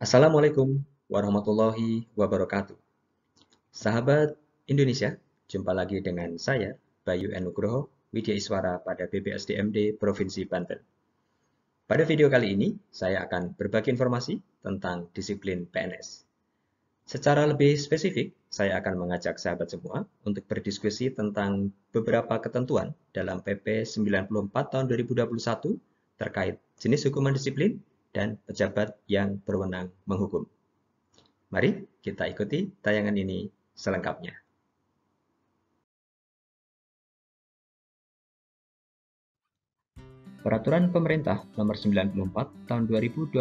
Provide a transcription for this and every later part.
Assalamualaikum warahmatullahi wabarakatuh. Sahabat Indonesia, jumpa lagi dengan saya, Bayu N. Nugroho, Widya Iswara pada BPSDMD Provinsi Banten. Pada video kali ini, saya akan berbagi informasi tentang disiplin PNS. Secara lebih spesifik, saya akan mengajak sahabat semua untuk berdiskusi tentang beberapa ketentuan dalam PP 94 tahun 2021 terkait jenis hukuman disiplin dan pejabat yang berwenang menghukum. Mari kita ikuti tayangan ini selengkapnya. Peraturan Pemerintah Nomor 94 Tahun 2021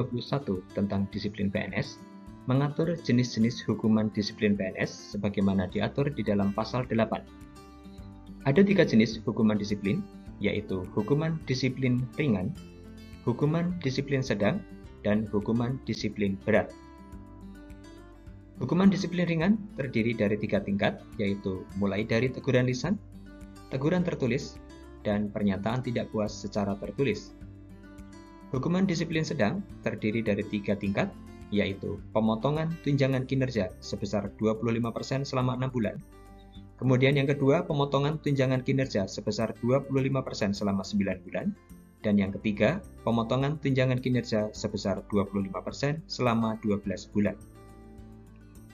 tentang Disiplin PNS mengatur jenis-jenis hukuman disiplin PNS sebagaimana diatur di dalam pasal 8. Ada 3 jenis hukuman disiplin, yaitu hukuman disiplin ringan, hukuman disiplin sedang, dan hukuman disiplin berat. Hukuman disiplin ringan terdiri dari 3 tingkat, yaitu mulai dari teguran lisan, teguran tertulis, dan pernyataan tidak puas secara tertulis. Hukuman disiplin sedang terdiri dari 3 tingkat, yaitu pemotongan tunjangan kinerja sebesar 25% selama 6 bulan. Kemudian yang kedua, pemotongan tunjangan kinerja sebesar 25% selama 9 bulan. Dan yang ketiga, pemotongan tunjangan kinerja sebesar 25% selama 12 bulan.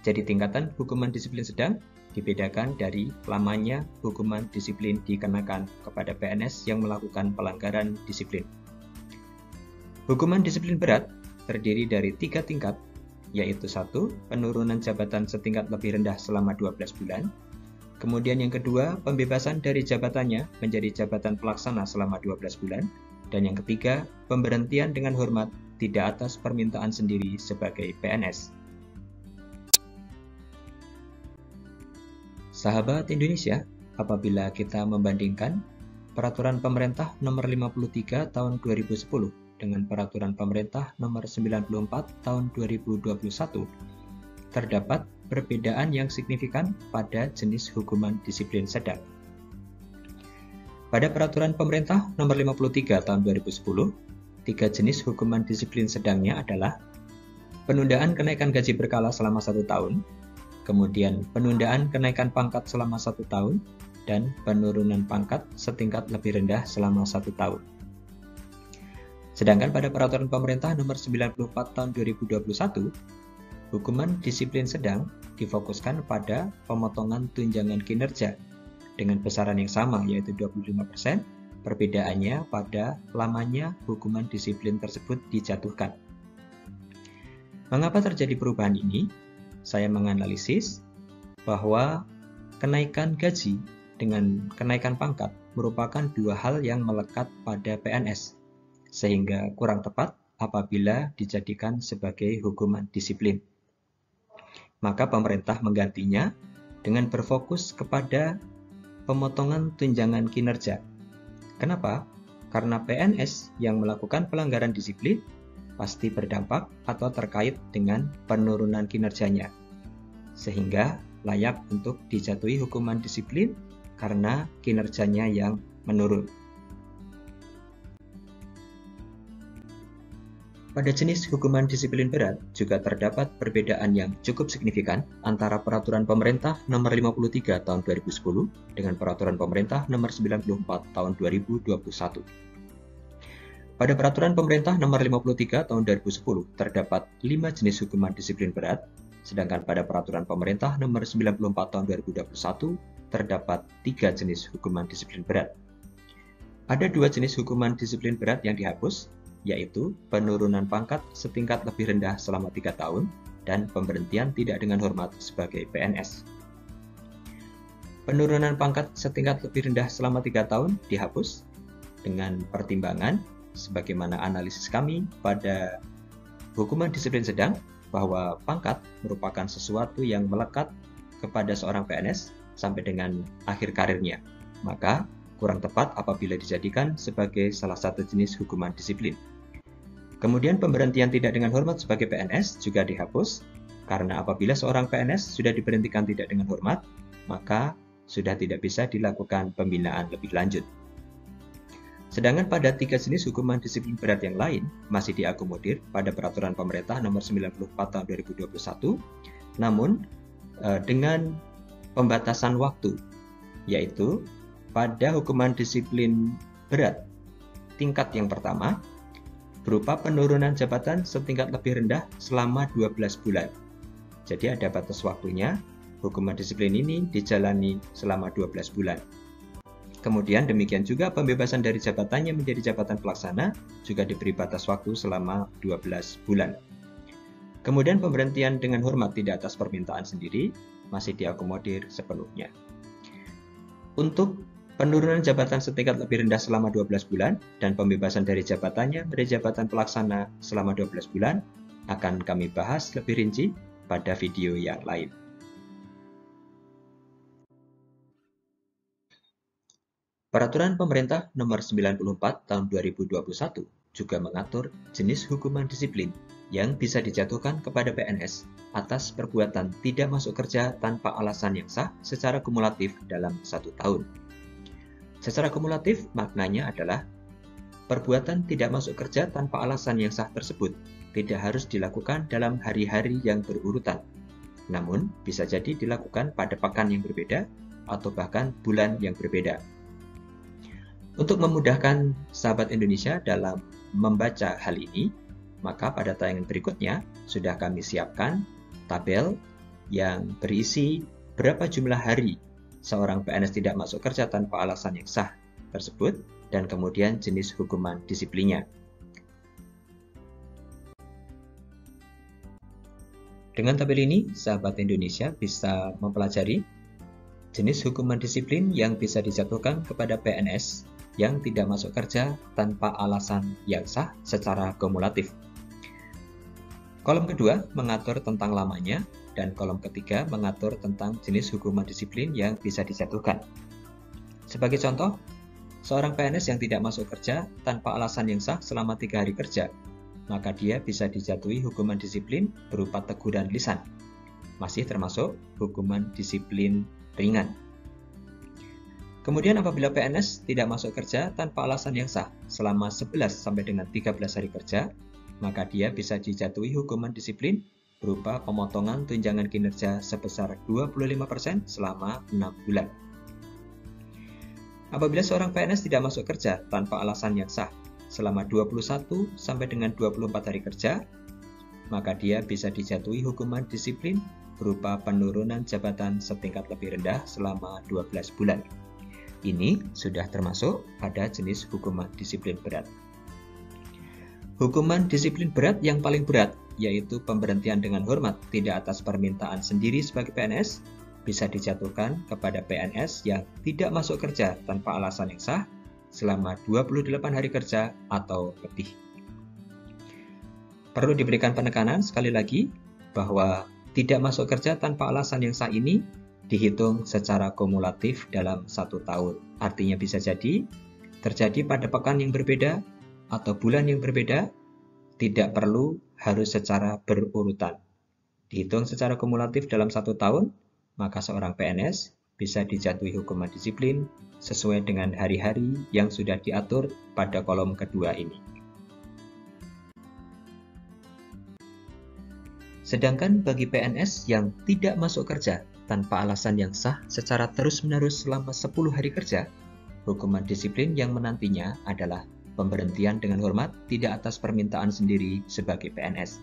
Jadi tingkatan hukuman disiplin sedang dibedakan dari lamanya hukuman disiplin dikenakan kepada PNS yang melakukan pelanggaran disiplin. Hukuman disiplin berat terdiri dari 3 tingkat, yaitu 1. Penurunan jabatan setingkat lebih rendah selama 12 bulan. Kemudian yang kedua, pembebasan dari jabatannya menjadi jabatan pelaksana selama 12 bulan. Dan yang ketiga, pemberhentian dengan hormat tidak atas permintaan sendiri sebagai PNS. Sahabat Indonesia, apabila kita membandingkan Peraturan Pemerintah Nomor 53 Tahun 2010 dengan Peraturan Pemerintah Nomor 94 Tahun 2021, terdapat perbedaan yang signifikan pada jenis hukuman disiplin sedang. Pada Peraturan Pemerintah Nomor 53 Tahun 2010, 3 jenis hukuman disiplin sedangnya adalah penundaan kenaikan gaji berkala selama 1 tahun, kemudian penundaan kenaikan pangkat selama 1 tahun, dan penurunan pangkat setingkat lebih rendah selama 1 tahun. Sedangkan pada Peraturan Pemerintah Nomor 94 Tahun 2021, hukuman disiplin sedang difokuskan pada pemotongan tunjangan kinerja dengan besaran yang sama, yaitu 25%, perbedaannya pada lamanya hukuman disiplin tersebut dijatuhkan. Mengapa terjadi perubahan ini? Saya menganalisis bahwa kenaikan gaji dengan kenaikan pangkat merupakan 2 hal yang melekat pada PNS, sehingga kurang tepat apabila dijadikan sebagai hukuman disiplin. Maka pemerintah menggantinya dengan berfokus kepada pemotongan tunjangan kinerja. Kenapa? Karena PNS yang melakukan pelanggaran disiplin pasti berdampak atau terkait dengan penurunan kinerjanya, sehingga layak untuk dijatuhi hukuman disiplin karena kinerjanya yang menurun. Pada jenis hukuman disiplin berat juga terdapat perbedaan yang cukup signifikan antara Peraturan Pemerintah Nomor 53 Tahun 2010 dengan Peraturan Pemerintah Nomor 94 Tahun 2021. Pada Peraturan Pemerintah Nomor 53 Tahun 2010 terdapat 5 jenis hukuman disiplin berat, sedangkan pada Peraturan Pemerintah Nomor 94 Tahun 2021 terdapat 3 jenis hukuman disiplin berat. Ada 2 jenis hukuman disiplin berat yang dihapus, yaitu penurunan pangkat setingkat lebih rendah selama 3 tahun dan pemberhentian tidak dengan hormat sebagai PNS. Penurunan pangkat setingkat lebih rendah selama 3 tahun dihapus dengan pertimbangan sebagaimana analisis kami pada hukuman disiplin sedang bahwa pangkat merupakan sesuatu yang melekat kepada seorang PNS sampai dengan akhir karirnya. Maka kurang tepat apabila dijadikan sebagai salah satu jenis hukuman disiplin. Kemudian pemberhentian tidak dengan hormat sebagai PNS juga dihapus, karena apabila seorang PNS sudah diberhentikan tidak dengan hormat, maka sudah tidak bisa dilakukan pembinaan lebih lanjut. Sedangkan pada 3 jenis hukuman disiplin berat yang lain masih diakomodir pada Peraturan Pemerintah Nomor 94 Tahun 2021, namun dengan pembatasan waktu, yaitu pada hukuman disiplin berat tingkat yang pertama berupa penurunan jabatan setingkat lebih rendah selama 12 bulan. Jadi ada batas waktunya, hukuman disiplin ini dijalani selama 12 bulan. Kemudian demikian juga pembebasan dari jabatannya menjadi jabatan pelaksana juga diberi batas waktu selama 12 bulan. Kemudian pemberhentian dengan hormat tidak atas permintaan sendiri masih diakomodir sepenuhnya. Untuk penurunan jabatan setingkat lebih rendah selama 12 bulan dan pembebasan dari jabatannya menjadi jabatan pelaksana selama 12 bulan akan kami bahas lebih rinci pada video yang lain. Peraturan Pemerintah Nomor 94 Tahun 2021 juga mengatur jenis hukuman disiplin yang bisa dijatuhkan kepada PNS atas perbuatan tidak masuk kerja tanpa alasan yang sah secara kumulatif dalam 1 tahun. Secara kumulatif maknanya adalah perbuatan tidak masuk kerja tanpa alasan yang sah tersebut tidak harus dilakukan dalam hari-hari yang berurutan, namun bisa jadi dilakukan pada pekan yang berbeda atau bahkan bulan yang berbeda. Untuk memudahkan sahabat Indonesia dalam membaca hal ini, maka pada tayangan berikutnya sudah kami siapkan tabel yang berisi berapa jumlah hari seorang PNS tidak masuk kerja tanpa alasan yang sah tersebut dan kemudian jenis hukuman disiplinnya. Dengan tabel ini, sahabat Indonesia bisa mempelajari jenis hukuman disiplin yang bisa dijatuhkan kepada PNS yang tidak masuk kerja tanpa alasan yang sah secara kumulatif. Kolom kedua mengatur tentang lamanya dan kolom ketiga mengatur tentang jenis hukuman disiplin yang bisa dijatuhkan. Sebagai contoh, seorang PNS yang tidak masuk kerja tanpa alasan yang sah selama 3 hari kerja, maka dia bisa dijatuhi hukuman disiplin berupa teguran lisan. Masih termasuk hukuman disiplin ringan. Kemudian apabila PNS tidak masuk kerja tanpa alasan yang sah selama 11 sampai dengan 13 hari kerja, maka dia bisa dijatuhi hukuman disiplin berupa pemotongan tunjangan kinerja sebesar 25% selama 6 bulan. Apabila seorang PNS tidak masuk kerja tanpa alasan yang sah selama 21 sampai dengan 24 hari kerja, maka dia bisa dijatuhi hukuman disiplin berupa penurunan jabatan setingkat lebih rendah selama 12 bulan. Ini sudah termasuk pada jenis hukuman disiplin berat. Hukuman disiplin berat yang paling berat, yaitu pemberhentian dengan hormat tidak atas permintaan sendiri sebagai PNS, bisa dijatuhkan kepada PNS yang tidak masuk kerja tanpa alasan yang sah selama 28 hari kerja atau lebih. Perlu diberikan penekanan sekali lagi bahwa tidak masuk kerja tanpa alasan yang sah ini dihitung secara kumulatif dalam 1 tahun. Artinya bisa jadi terjadi pada pekan yang berbeda atau bulan yang berbeda, tidak perlu harus secara berurutan. Dihitung secara kumulatif dalam 1 tahun, maka seorang PNS bisa dijatuhi hukuman disiplin sesuai dengan hari-hari yang sudah diatur pada kolom kedua ini. Sedangkan bagi PNS yang tidak masuk kerja tanpa alasan yang sah secara terus-menerus selama 10 hari kerja, hukuman disiplin yang menantinya adalah pemberhentian dengan hormat tidak atas permintaan sendiri sebagai PNS.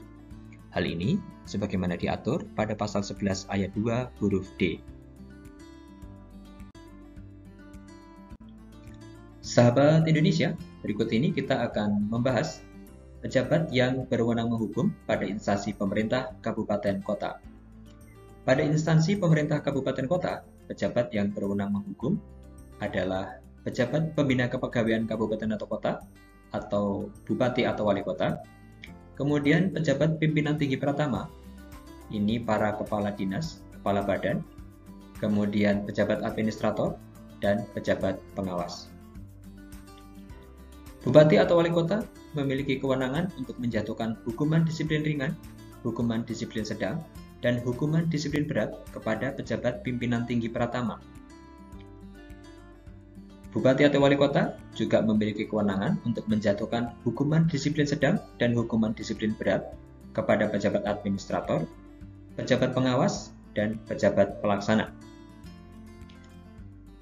Hal ini sebagaimana diatur pada pasal 11 ayat 2 huruf D. Sahabat Indonesia, berikut ini kita akan membahas pejabat yang berwenang menghukum pada instansi pemerintah kabupaten kota. Pada instansi pemerintah kabupaten kota, pejabat yang berwenang menghukum adalah pejabat pembina kepegawaian kabupaten atau kota, atau bupati atau wali kota. Kemudian pejabat pimpinan tinggi pratama, ini para kepala dinas, kepala badan, kemudian pejabat administrator, dan pejabat pengawas. Bupati atau wali kota memiliki kewenangan untuk menjatuhkan hukuman disiplin ringan, hukuman disiplin sedang, dan hukuman disiplin berat kepada pejabat pimpinan tinggi pratama. Bupati atau wali kota juga memiliki kewenangan untuk menjatuhkan hukuman disiplin sedang dan hukuman disiplin berat kepada pejabat administrator, pejabat pengawas, dan pejabat pelaksana.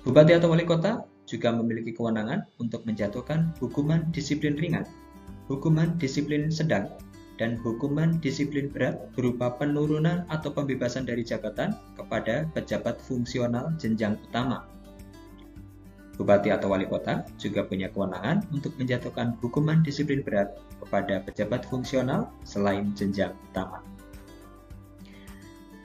Bupati atau wali kota juga memiliki kewenangan untuk menjatuhkan hukuman disiplin ringan, hukuman disiplin sedang, dan hukuman disiplin berat berupa penurunan atau pembebasan dari jabatan kepada pejabat fungsional jenjang utama. Bupati atau wali kota juga punya kewenangan untuk menjatuhkan hukuman disiplin berat kepada pejabat fungsional selain jenjang utama.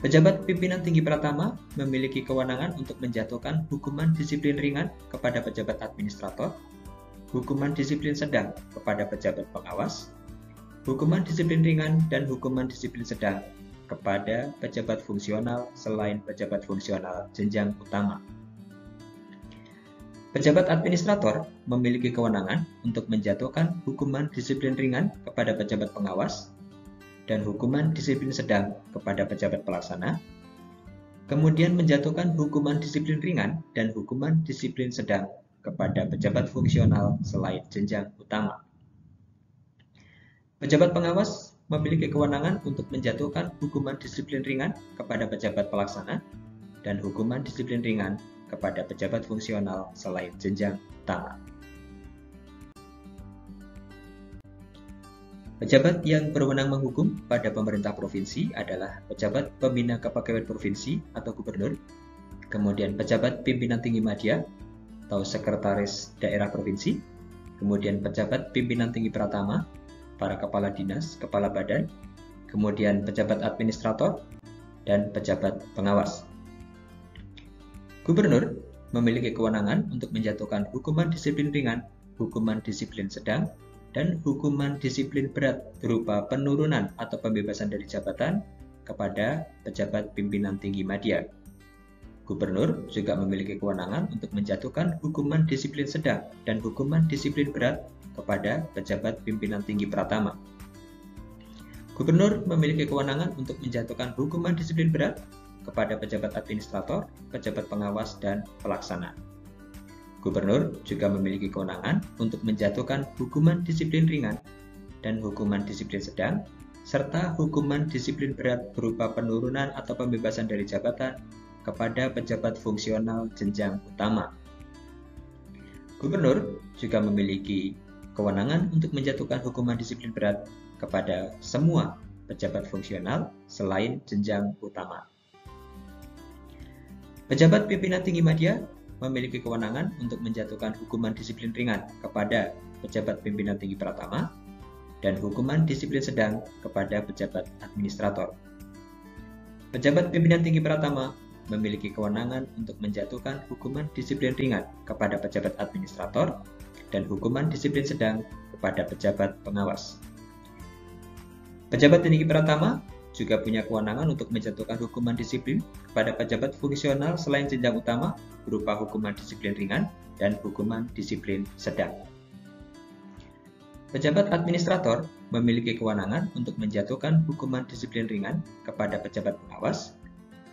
Pejabat pimpinan tinggi pratama memiliki kewenangan untuk menjatuhkan hukuman disiplin ringan kepada pejabat administrator, hukuman disiplin sedang kepada pejabat pengawas, hukuman disiplin ringan dan hukuman disiplin sedang kepada pejabat fungsional selain pejabat fungsional jenjang utama. Pejabat administrator memiliki kewenangan untuk menjatuhkan hukuman disiplin ringan kepada pejabat pengawas dan hukuman disiplin sedang kepada pejabat pelaksana, kemudian menjatuhkan hukuman disiplin ringan dan hukuman disiplin sedang kepada pejabat fungsional selain jenjang utama. Pejabat pengawas memiliki kewenangan untuk menjatuhkan hukuman disiplin ringan kepada pejabat pelaksana dan hukuman disiplin ringan kepada pejabat fungsional selain jenjang utama. Pejabat yang berwenang menghukum pada pemerintah provinsi adalah pejabat pembina kepegawaian provinsi atau gubernur, kemudian pejabat pimpinan tinggi media atau sekretaris daerah provinsi, kemudian pejabat pimpinan tinggi pratama, para kepala dinas, kepala badan, kemudian pejabat administrator, dan pejabat pengawas. Gubernur memiliki kewenangan untuk menjatuhkan hukuman disiplin ringan, hukuman disiplin sedang, dan hukuman disiplin berat berupa penurunan atau pembebasan dari jabatan kepada pejabat pimpinan tinggi media. Gubernur juga memiliki kewenangan untuk menjatuhkan hukuman disiplin sedang dan hukuman disiplin berat kepada pejabat pimpinan tinggi pratama. Gubernur memiliki kewenangan untuk menjatuhkan hukuman disiplin berat kepada pejabat administrator, pejabat pengawas, dan pelaksana. Gubernur juga memiliki kewenangan untuk menjatuhkan hukuman disiplin ringan dan hukuman disiplin sedang, serta hukuman disiplin berat berupa penurunan atau pembebasan dari jabatan kepada pejabat fungsional jenjang utama. Gubernur juga memiliki kewenangan untuk menjatuhkan hukuman disiplin berat kepada semua pejabat fungsional selain jenjang utama. Pejabat pimpinan tinggi media memiliki kewenangan untuk menjatuhkan hukuman disiplin ringan kepada pejabat pimpinan tinggi pratama dan hukuman disiplin sedang kepada pejabat administrator. Pejabat pimpinan tinggi pratama memiliki kewenangan untuk menjatuhkan hukuman disiplin ringan kepada pejabat administrator dan hukuman disiplin sedang kepada pejabat pengawas. Pejabat tinggi pratama juga punya kewenangan untuk menjatuhkan hukuman disiplin kepada pejabat fungsional selain jenjang utama berupa hukuman disiplin ringan dan hukuman disiplin sedang. Pejabat administrator memiliki kewenangan untuk menjatuhkan hukuman disiplin ringan kepada pejabat pengawas,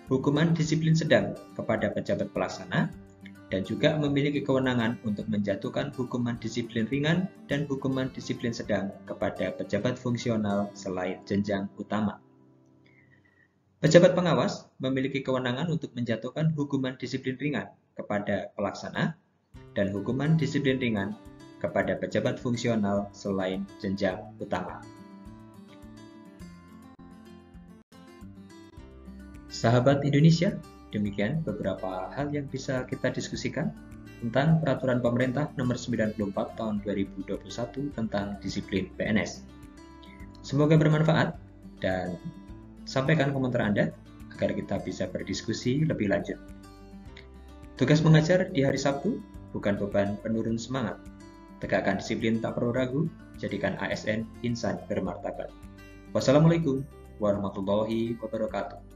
hukuman disiplin sedang kepada pejabat pelaksana, dan juga memiliki kewenangan untuk menjatuhkan hukuman disiplin ringan dan hukuman disiplin sedang kepada pejabat fungsional selain jenjang utama. Pejabat pengawas memiliki kewenangan untuk menjatuhkan hukuman disiplin ringan kepada pelaksana dan hukuman disiplin ringan kepada pejabat fungsional selain jenjang utama. Sahabat Indonesia, demikian beberapa hal yang bisa kita diskusikan tentang Peraturan Pemerintah Nomor 94 Tahun 2021 tentang disiplin PNS. Semoga bermanfaat dan sampaikan komentar Anda agar kita bisa berdiskusi lebih lanjut. Tugas mengajar di hari Sabtu bukan beban penurun semangat. Tegakkan disiplin tak perlu ragu, jadikan ASN insan bermartabat. Wassalamualaikum warahmatullahi wabarakatuh.